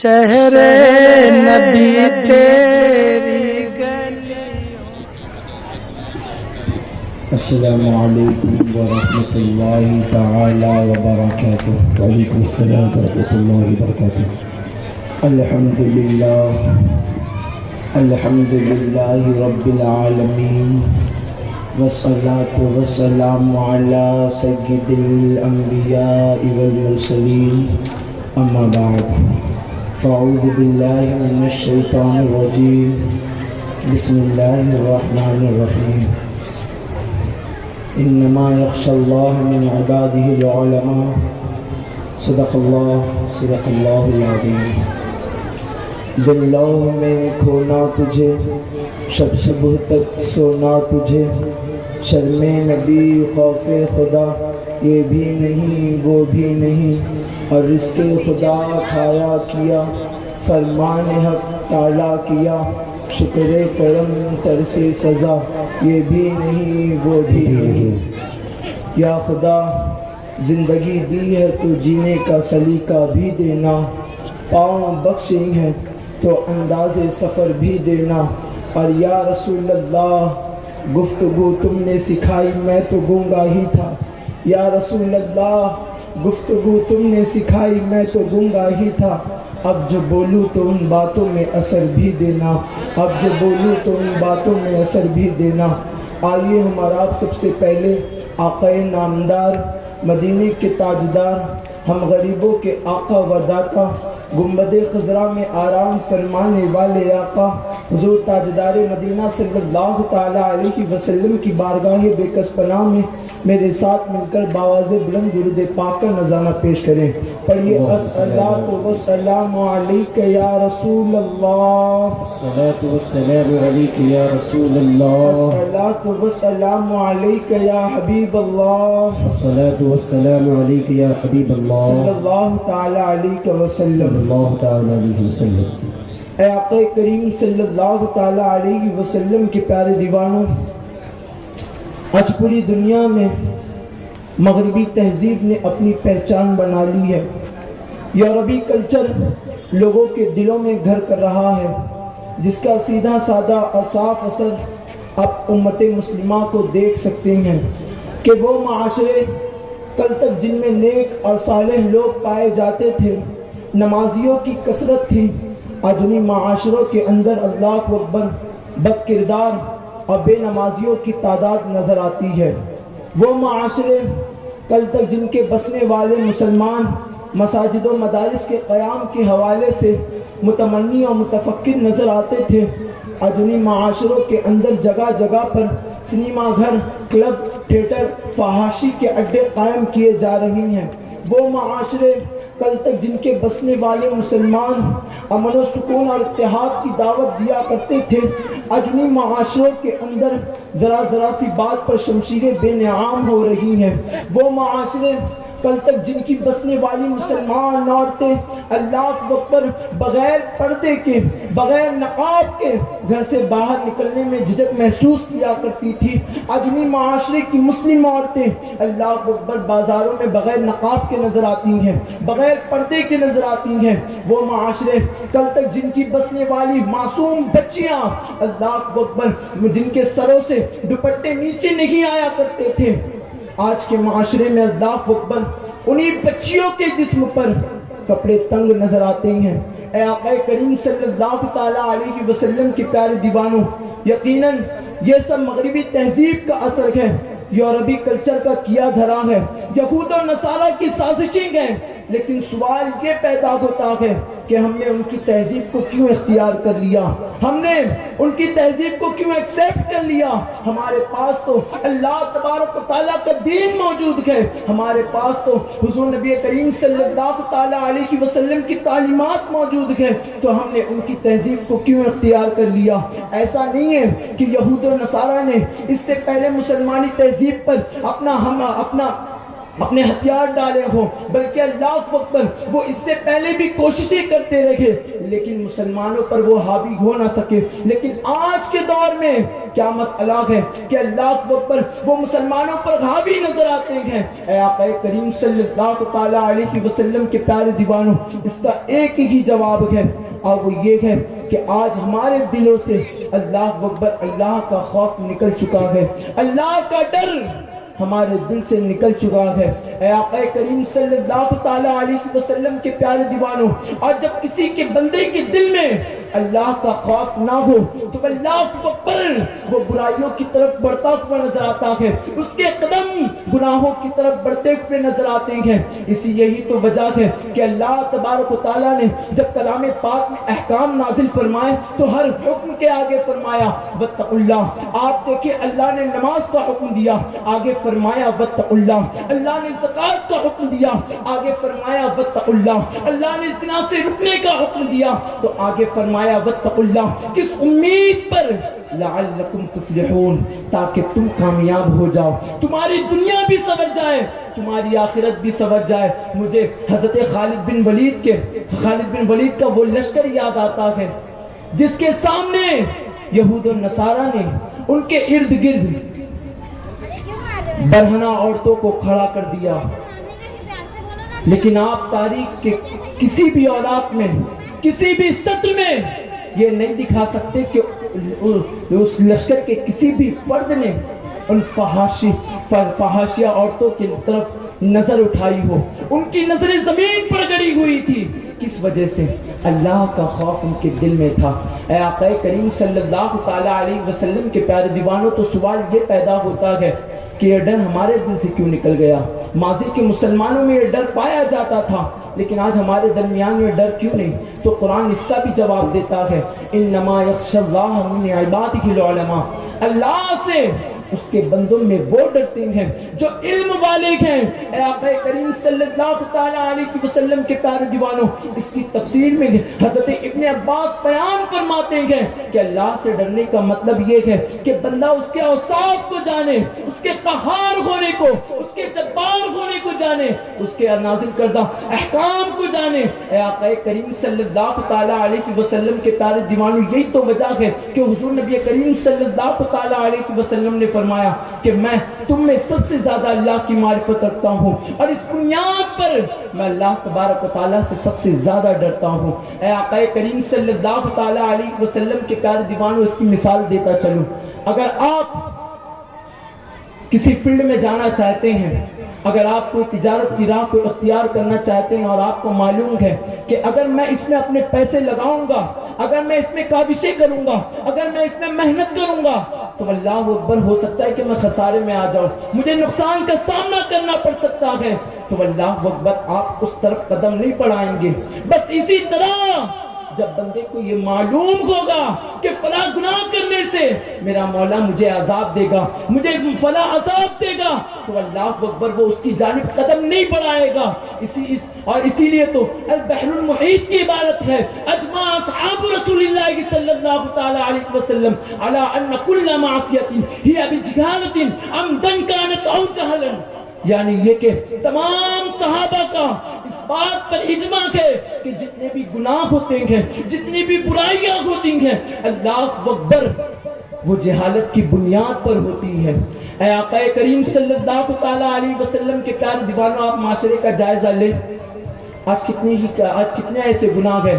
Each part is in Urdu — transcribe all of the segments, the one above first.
شہر نبی تیری گلیوں۔ السلام علیکم ورحمۃ اللہ تعالی وبرکاتہ۔ وعلیکم السلام ورحمۃ اللہ وبرکاتہ۔ الحمد للہ رب العالمین، والصلاة والسلام علی سید الانبیاء والمرسلین، اما بعد، فاعوذ باللہ من الشیطان الرجیم، بسم اللہ الرحمن الرحیم۔ انما یخشی اللہ من عبادہ العلماء، صدق اللہ العظیم۔ دن لو میں کھونا تجھے، شب صبح تک سونا تجھے، شرم نبی خوف خدا یہ بھی نہیں وہ بھی نہیں، اور رزق خدا کھایا کیا، فرمان حق ٹالا کیا، شکر کرم ترس سزا یہ بھی نہیں وہ بھی نہیں۔ یا خدا زندگی دی ہے تو جینے کا سلیقہ بھی دینا، پاؤں بخشی ہیں تو انداز سفر بھی دینا، اور یا رسول اللہ گفتگو تم نے سکھائی میں تو گونگا ہی تھا، یا رسول اللہ گفتگو تم نے سکھائی میں تو گونگا ہی تھا، اب جو بولوں تو ان باتوں میں اثر بھی دینا، اب جو بولوں تو ان باتوں میں اثر بھی دینا۔ آئیے ہمارا آپ سب سے پہلے آقا نامدار، مدینے کے تاجدار، ہم غریبوں کے آقا و داتا، گنبد خضرا میں آرام فرمانے والے آقا حضور تاجدار مدینہ صلی اللہ تعالیٰ علیہ وسلم کی بارگاہ بے کس پناہ میں میرے ساتھ مل کر باواز بلند درود پاک کا نذرانہ پیش کریں۔ پڑھیے الصلاۃ والسلام علیک یا رسول اللہ، الصلاۃ والسلام علیک یا رسول اللہ، الصلاۃ والسلام علیک یا حبیب اللہ، الصلاۃ والسلام علیک یا حبیب اللہ، صلی اللہ تعالیٰ علیہ وسلم۔ اللہ تعالی علیہ وسلم۔ اے آقا کریم صلی اللہ تعالیٰ علیہ وسلم کے پیارے دیوانوں، آج پوری دنیا میں مغربی تہذیب نے اپنی پہچان بنا لی ہے، یورپی کلچر لوگوں کے دلوں میں گھر کر رہا ہے، جس کا سیدھا سادہ اور صاف اثر آپ امت مسلمہ کو دیکھ سکتے ہیں کہ وہ معاشرے کل تک جن میں نیک اور صالح لوگ پائے جاتے تھے، نمازیوں کی کثرت تھی، آج انہی معاشروں کے اندر اللہ اکبر بد کردار اور بے نمازیوں کی تعداد نظر آتی ہے۔ وہ معاشرے کل تک جن کے بسنے والے مسلمان مساجد و مدارس کے قیام کے حوالے سے متمنی اور متفکر نظر آتے تھے، آج انہی معاشروں کے اندر جگہ جگہ پر سنیما گھر، کلب، تھیٹر، فحاشی کے اڈے قائم کیے جا رہے ہیں۔ وہ معاشرے کل تک جن کے بسنے والے مسلمان امن و سکون اور اتحاد کی دعوت دیا کرتے تھے، آج انہی معاشروں کے اندر ذرا ذرا سی بات پر شمشیریں بے نعام ہو رہی ہیں۔ وہ معاشرے کل تک جن کی بسنے والی مسلمان عورتیں اللہ اکبر بغیر پردے کے، بغیر نقاب کے گھر سے باہر نکلنے میں جھجک محسوس کیا کرتی تھی، آج انہی معاشرے کی مسلم عورتیں اللہ اکبر بازاروں میں بغیر نقاب کے نظر آتی ہیں، بغیر پردے کے نظر آتی ہیں۔ وہ معاشرے کل تک جن کی بسنے والی معصوم بچیاں اللہ اکبر جن کے سروں سے دوپٹے نیچے نہیں آیا کرتے تھے، آج کے معاشرے میں اللہ اکبر انہی بچیوں کے جسم پر کپڑے تنگ نظر آتے ہیں۔ اے آقا کریم صلی اللہ تعالیٰ علیہ وسلم کے پیارے دیوانوں، یقیناً یہ سب مغربی تہذیب کا اثر ہے، یورپی کلچر کا کیا دھرا ہے، یہود و نصارہ کی سازشیں ہیں، لیکن سوال یہ پیدا ہوتا ہے کہ ہم نے ان کی تہذیب کو کیوں اختیار کر لیا، ہم نے ان کی تہذیب کو کیوں ایکسیپٹ کر لیا؟ ہمارے پاس تو اللہ تبارک و تعالیٰ کا دین موجود ہے، ہمارے پاس تو حضور نبی کریم صلی اللہ تعالیٰ علیہ وسلم کی تعلیمات موجود ہیں، تو ہم نے ان کی تہذیب کو کیوں اختیار کر لیا؟ ایسا نہیں ہے کہ یہود و نصارہ نے اس سے پہلے مسلمانی تہذیب پر اپنا اپنے ہتھیار ڈالے ہوں، بلکہ اللہ اکبر وہ اس سے پہلے بھی کوششیں کرتے رہے لیکن مسلمانوں پر وہ حاوی ہو نہ سکے۔ لیکن آج کے دور میں کیا مسئلہ ہے کہ اللہ اکبر وہ مسلمانوں پر حاوی نظر آتے ہیں۔ اے آقا کریم صلی اللہ تعالی علیہ وسلم کے پیارے دیوانوں، اس کا ایک ہی جواب ہے اور وہ یہ ہے کہ آج ہمارے دلوں سے اللہ اکبر اللہ کا خوف نکل چکا ہے، اللہ کا ڈر ہمارے دل سے نکل چکا ہے۔ اے آقا کریم صلی اللہ تعالی علیہ وسلم کے پیارے دیوانوں، اور جب کسی کے بندے کے دل میں اللہ کا خوف نہ ہو تو اللہ اکبر وہ برائیوں کی طرف بڑھتا ہوا نظر آتا ہے، اس کے قدم گناہوں کی طرف بڑھتے ہوئے نظر آتے ہیں۔ اسی یہی تو وجہ ہے کہ اللہ تبارک و تعالیٰ نے جب کلام پاک میں احکام نازل فرمائے تو ہر حکم کے آگے فرمایا واتقوا اللہ۔ آپ دیکھیں اللہ نے نماز کا حکم دیا، آگے فرمایا واتقوا اللہ۔ اللہ نے زکوٰۃ کا حکم دیا، آگے فرمایا واتقوا اللہ۔ اللہ نے زنا سے رکنے کا حکم دیا تو آگے فرمایا واتقوا اللہ۔ کس امید پر؟ لعلکم تفلحون، تاکہ تم کامیاب ہو جاؤ، تمہاری دنیا بھی سنور جائے، تمہاری آخرت بھی سنور جائے۔ مجھے حضرت خالد بن ولید کا وہ لشکر یاد آتا ہے جس کے سامنے یہود و نصارہ نے ان کے ارد گرد برہنہ عورتوں کو کھڑا کر دیا، لیکن آپ تاریخ کے کسی بھی اولاد میں، کسی بھی سطر میں یہ نہیں دکھا سکتے کہ اس لشکر کے کسی بھی فرد نے ان فحاشیہ عورتوں کی طرف نظر اٹھائی ہو۔ ان کی نظریں زمین پر گڑی ہوئی تھی، کس وجہ سے؟ اللہ کا خوف ان کے دل میں تھا۔ اے آقا کریم صلی اللہ تعالی علیہ وسلم کے پیارے دیوانوں، تو سوال یہ پیدا ہوتا ہے کہ یہ ڈر ہمارے دل سے کیوں نکل گیا؟ ماضی کے مسلمانوں میں یہ ڈر پایا جاتا تھا لیکن آج ہمارے درمیان میں ڈر کیوں نہیں؟ تو قرآن اس کا بھی جواب دیتا ہے انما یخشی اللہ من عبادہ العلماء۔ اللہ سے اس کے بندوں میں وہ ڈرتے ہیں جو علم والے ہیں۔ اے آقا کریم صلی اللہ تعالی علیہ وسلم کے پیارے دیوانوں، اس کی تفسیر میں حضرت ابن عباس بیان فرماتے ہیں کہ اللہ سے ڈرنے کا مطلب یہ ہے کہ بندہ اس کے اوصاف کو جانے، اس کے قہار ہونے کو، اس کے جبار ہونے کو جانے، اس کے نازل کردہ احکام کو جانے۔ اے آقا کریم صلی اللہ تعالی علیہ وسلم کے پیارے دیوانوں، یہی تو وجہ ہے کہ حضور نبی کریم صلی اللہ تعالی علیہ وسلم نے فرمایا کہ میں تم میں سب سے زیادہ اللہ کی معرفت رکھتا ہوں اور اس بنیاد پر میں اللہ تبارک و تعالیٰ سے سب سے زیادہ ڈرتا ہوں۔ اے آقا کریم صلی اللہ تعالی علیہ وسلم کے پیارے دیوانوں، اس کی مثال دیتا چلوں۔ اگر آپ کسی فیلڈ میں جانا چاہتے ہیں، اگر آپ کوئی تجارت کی راہ کو اختیار کرنا چاہتے ہیں اور آپ کو معلوم ہے کہ اگر میں اس میں اپنے پیسے لگاؤں گا، اگر میں اس میں کاوشیں کروں گا، اگر میں اس میں محنت کروں گا تو اللہ اکبر ہو سکتا ہے کہ میں خسارے میں آ جاؤں، مجھے نقصان کا سامنا کرنا پڑ سکتا ہے، تو اللہ اکبر آپ اس طرف قدم نہیں بڑھائیں گے۔ بس اسی طرح جب بندے کو یہ معلوم ہوگا کہ فلاں گناہ کرنے سے میرا مولا مجھے عذاب دے گا، مجھے فلاں عذاب دے گا، تو اللہ اکبر وہ اس کی جانب قدم نہیں بڑھائے گا۔ اسی لیے تو البحر المحیط کی عبارت ہے اجمع اصحاب رسول اللہ صلی اللہ تعالی علیہ وسلم علی ان کل معصیت ہی بجہالت عمدا کانت او جہلا، یعنی یہ کہ تمام صحابہ کا اس بات پر اجماع ہے کہ جتنے بھی گناہ ہوتے ہیں، جتنی بھی برائیاں ہوتی ہیں، اللہ اکبر وہ جہالت کی بنیاد پر ہوتی ہے۔ اے آقا کریم صلی اللہ تعالی علیہ وسلم کے پیارے دیوانوں، آپ معاشرے کا جائزہ لیں، آج کتنے ایسے گناہ ہیں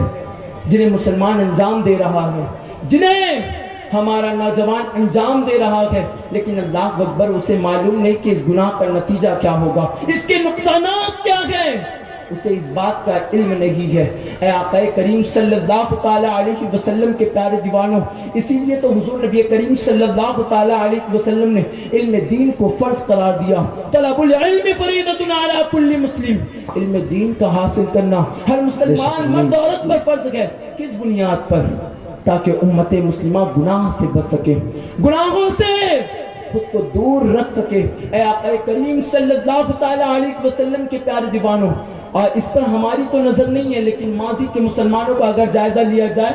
جنہیں مسلمان انجام دے رہا ہے، جنہیں ہمارا نوجوان انجام دے رہا ہے، لیکن اللہ اکبر اسے معلوم نہیں کہ اس گناہ کا نتیجہ کیا ہوگا، اس کے نقصانات کیا ہیں، اسے اس بات کا علم نہیں ہے۔ اے آقا کریم صلی اللہ تعالی علیہ وسلم کے پیارے دیوانوں، اسی لیے تو حضور نبی کریم صلی اللہ تعالی علیہ وسلم نے علم دین کو فرض قرار دیا۔ طلب العلم فریضۃ علی کل مسلم، علم دین کا حاصل کرنا ہر مسلمان مرد عورت پر فرض ہے۔ کس بنیاد پر؟ تاکہ امت مسلمہ گناہ سے بچ سکے، گناہوں سے خود کو دور رکھ سکے۔ اے آقا کریم صلی اللہ تعالی علیہ وسلم کے پیارے دیوانوں، اور اس پر ہماری تو نظر نہیں ہے لیکن ماضی کے مسلمانوں کا اگر جائزہ لیا جائے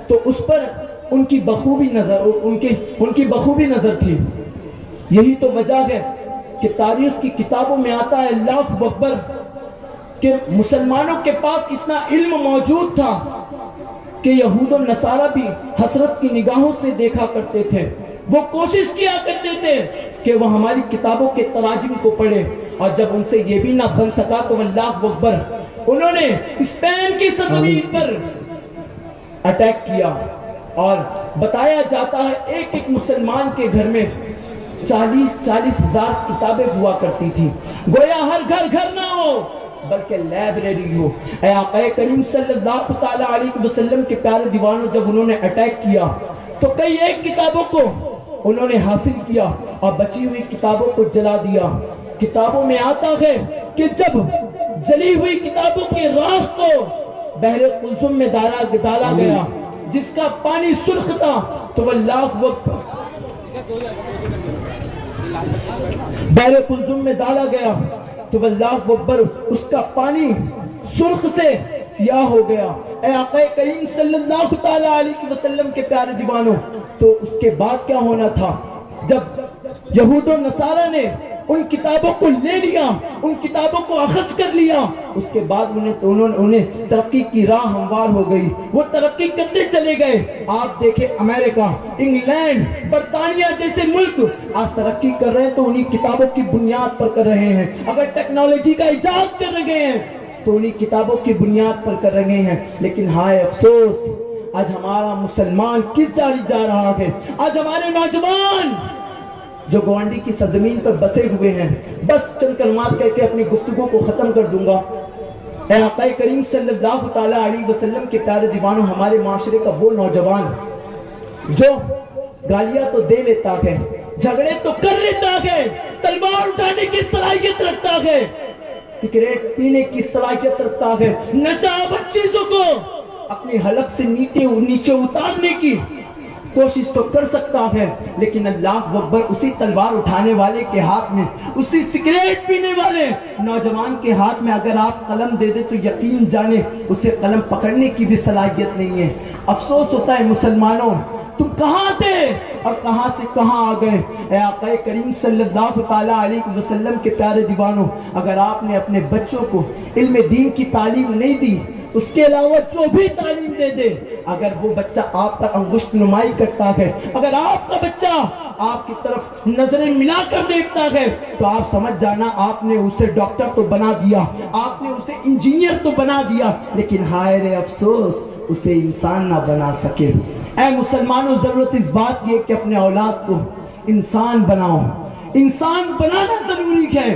تو اس پر ان کی بخوبی نظر تھی۔ یہی تو وجہ ہے کہ تاریخ کی کتابوں میں آتا ہے اللہ اکبر کہ مسلمانوں کے پاس اتنا علم موجود تھا کہ یہود و نصارہ بھی حسرت کی نگاہوں سے دیکھا کرتے تھے. وہ کوشش کیا کرتے تھے کہ وہ ہماری کتابوں کے تراجم کو پڑھے, اور جب ان سے یہ بھی نہ بن سکا تو اللہ اکبر انہوں نے اسپین کی سرزمین پر اٹیک کیا. اور بتایا جاتا ہے ایک ایک مسلمان کے گھر میں 40 ہزار کتابیں ہوا کرتی تھی. گویا ہر گھر نہ ہو بلکہ لائبریری ہو. اے آقا کریم صلی اللہ تعالی علیہ وسلم کے پیارے دیوانوں, جب انہوں نے اٹیک کیا تو کئی ایک کتابوں کو انہوں نے حاصل کیا اور بچی ہوئی کتابوں کو جلا دیا. کتابوں میں آتا ہے کہ جب جلی ہوئی کتابوں کے راکھ کو بحر قلزم میں ڈالا گیا جس کا پانی سرخ تھا تو اللہ وقت بحر قلزم میں ڈالا گیا تو اللہ اکبر اس کا پانی سرخ سے سیاہ ہو گیا. اے آقا کریم صلی اللہ تعالی علیہ وسلم کے پیارے دیوانوں, تو اس کے بعد کیا ہونا تھا جب یہود و نصارہ نے ان کتابوں کو لے لیا, ان کتابوں کو اخذ کر لیا, اس کے بعد انہیں ترقی کی راہ ہموار ہو گئی. وہ ترقی کرتے چلے گئے. آپ دیکھیں امریکہ, انگلینڈ, برطانیہ جیسے ملک آج ترقی کر رہے ہیں تو انہی کتابوں کی بنیاد پر کر رہے ہیں. اگر ٹیکنالوجی کا ایجاد کر رہے ہیں تو انہی کتابوں کی بنیاد پر کر رہے ہیں. لیکن ہائے افسوس, آج ہمارا مسلمان کس جا رہا ہے. آج ہمارے نوجوان جو گوانڈی کی سرزمین پر بسے ہوئے ہیں, بس چند کلمات کہہ کے اپنی گفتگو کو ختم کر دوں گا. اے آقا کریم صلی اللہ تعالی علیہ وسلم کے پیارے دیوانوں, ہمارے معاشرے کا وہ نوجوان جو گالیاں تو دے لیتا ہے, جھگڑے تو کر لیتا ہے, تلوار اٹھانے کی صلاحیت رکھتا ہے, سگریٹ پینے کی صلاحیت رکھتا ہے, نشہ آور چیزوں کو اپنی حلق سے نیچے اتارنے کی کوشش تو کر سکتا ہے, لیکن اللہ اکبر اسی تلوار اٹھانے والے کے ہاتھ میں, اسی سگریٹ پینے والے نوجوان کے ہاتھ میں اگر آپ قلم دے دے تو یقین جانے اسے قلم پکڑنے کی بھی صلاحیت نہیں ہے. افسوس ہوتا ہے مسلمانوں, تم کہاں تھے اور کہاں سے کہاں آ گئے. اے آقا کریم صلی اللہ تعالی علیہ وسلم کے پیارے دیوانوں, اگر آپ نے اپنے بچوں کو علم دین کی تعلیم نہیں دی, اس کے علاوہ جو بھی تعلیم دے دے, اگر وہ بچہ آپ پر انگشت نمائی کرتا ہے, اگر آپ کا بچہ آپ کی طرف نظریں ملا کر دیکھتا ہے, تو آپ سمجھ جانا آپ نے اسے ڈاکٹر تو بنا دیا, آپ نے اسے انجینئر تو بنا دیا, لیکن ہائے رے افسوس اسے انسان نہ بنا سکے. اے مسلمانوں, ضرورت اس بات کی ہے کہ اپنے اولاد کو انسان بناؤ. انسان بنانا ضروری ہے,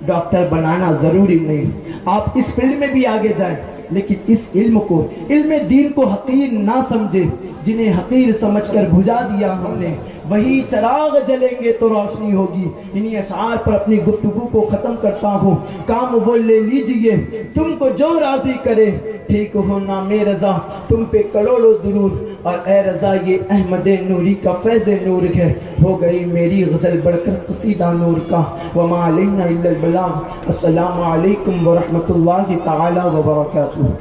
ڈاکٹر بنانا ضروری نہیں. آپ اس فیلڈ میں بھی آگے جائیں, لیکن اس علم کو, علم دین کو حقیر نہ سمجھے. جنہیں حقیر سمجھ کر بجھا دیا ہم نے, وہی چراغ جلیں گے تو روشنی ہوگی. انہی اشعار پر اپنی گفتگو کو ختم کرتا ہوں. کام وہ لے لیجئے تم کو جو راضی کرے, ٹھیک ہو نام رضا تم پہ کروڑوں درود, اور اے رضا یہ احمد نوری کا فیض نور ہے. ہو گئی میری غزل بڑھ کر قصیدہ نور کا. وما علینا الا البلاغ. السلام علیکم ورحمۃ اللہ تعالی وبرکاتہ.